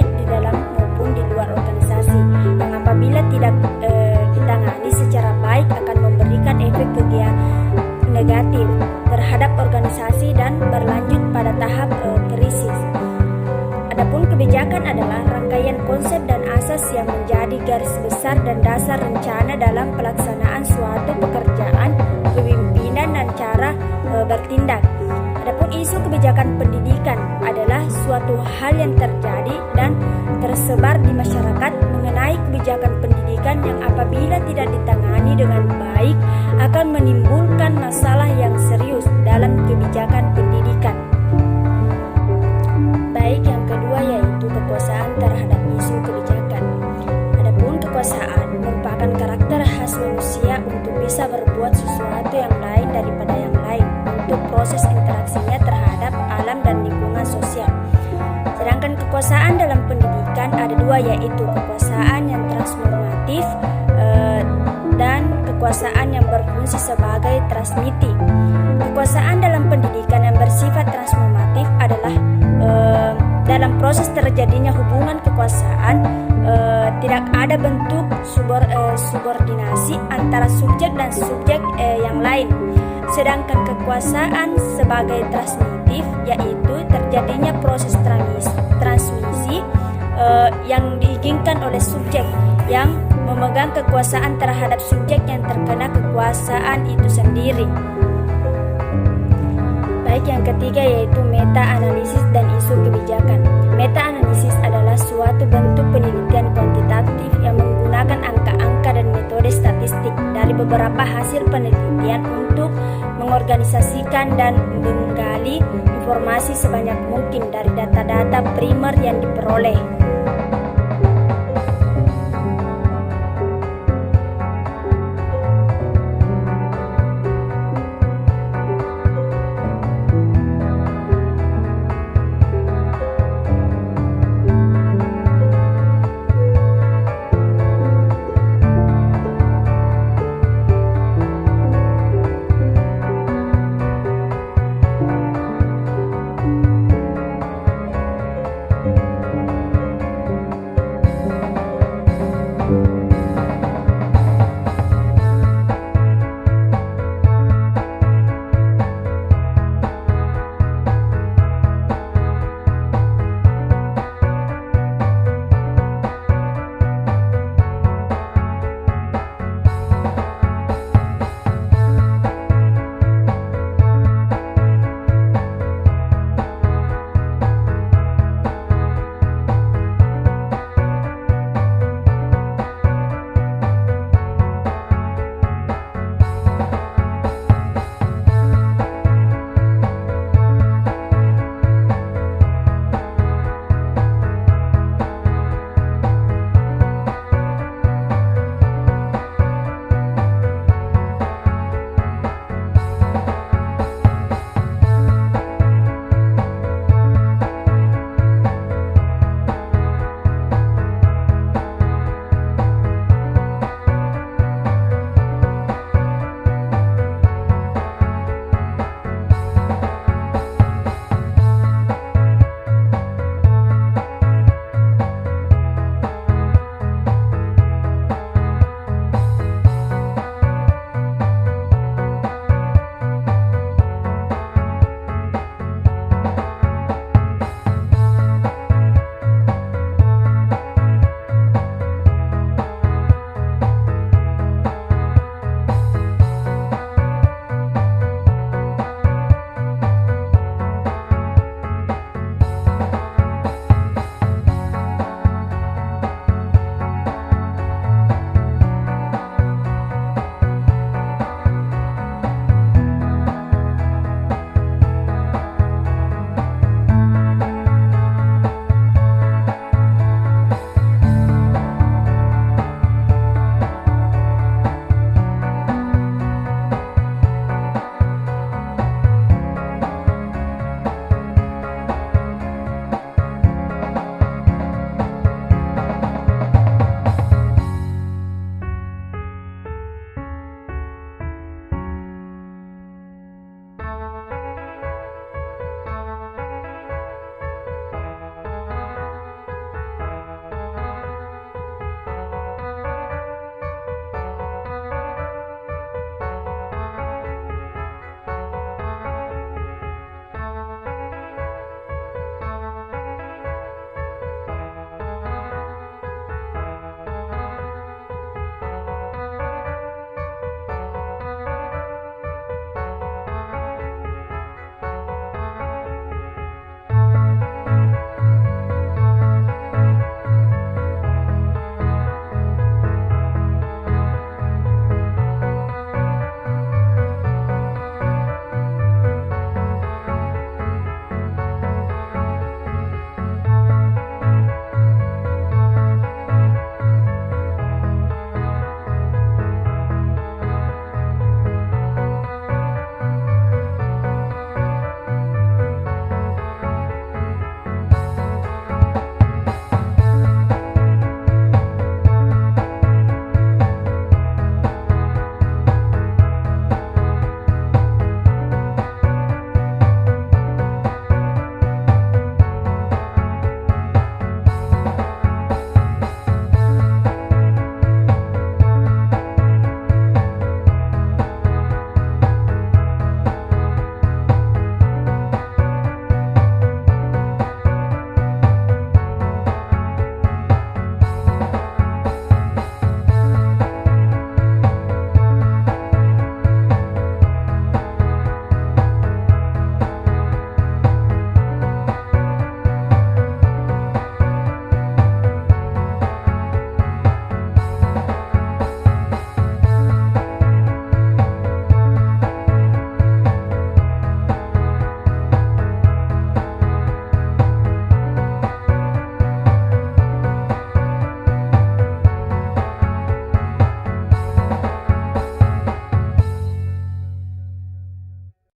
baik di dalam maupun di luar organisasi, yang apabila tidak ditangani secara baik akan memberikan efek negatif terhadap organisasi dan berlanjut pada tahap krisis. Adapun kebijakan adalah rangkaian konsep dan asas yang menjadi garis besar dan dasar rencana dalam pelaksanaan suatu pekerjaan, kepemimpinan dan cara bertindak. Adapun isu kebijakan pendidikan adalah suatu hal yang terjadi dan tersebar di masyarakat mengenai kebijakan pendidikan yang apabila tidak ditangani dengan baik akan menimbulkan masalah yang serius dalam kebijakan pendidikan. Baik, yang kedua yaitu kekuasaan terhadap isu kebijakan. Adapun kekuasaan merupakan karakter khas manusia untuk bisa berbuat sesuatu yang lain daripada yang lain untuk proses interaksinya terhadap alam dan lingkungan sosial. Sedangkan kekuasaan dalam pendidikan ada dua, yaitu kekuasaan yang transformatif dan kekuasaan yang berfungsi sebagai transmiti. Kekuasaan dalam pendidikan yang bersifat transformatif adalah dalam proses terjadinya hubungan kekuasaan tidak ada bentuk subordinasi antara subjek dan subjek yang lain. Sedangkan kekuasaan sebagai transmitif yaitu terjadinya proses transmisi yang diinginkan oleh subjek yang memegang kekuasaan terhadap subjek yang terkena kekuasaan itu sendiri. Baik, yang ketiga yaitu meta-analisis dan isu kebijakan. Meta-analisis adalah suatu bentuk penelitian kuantitatif yang menggunakan angka-angka dan metode statistik dari beberapa hasil penelitian untuk mengorganisasikan dan menggali informasi sebanyak mungkin dari data-data primer yang diperoleh.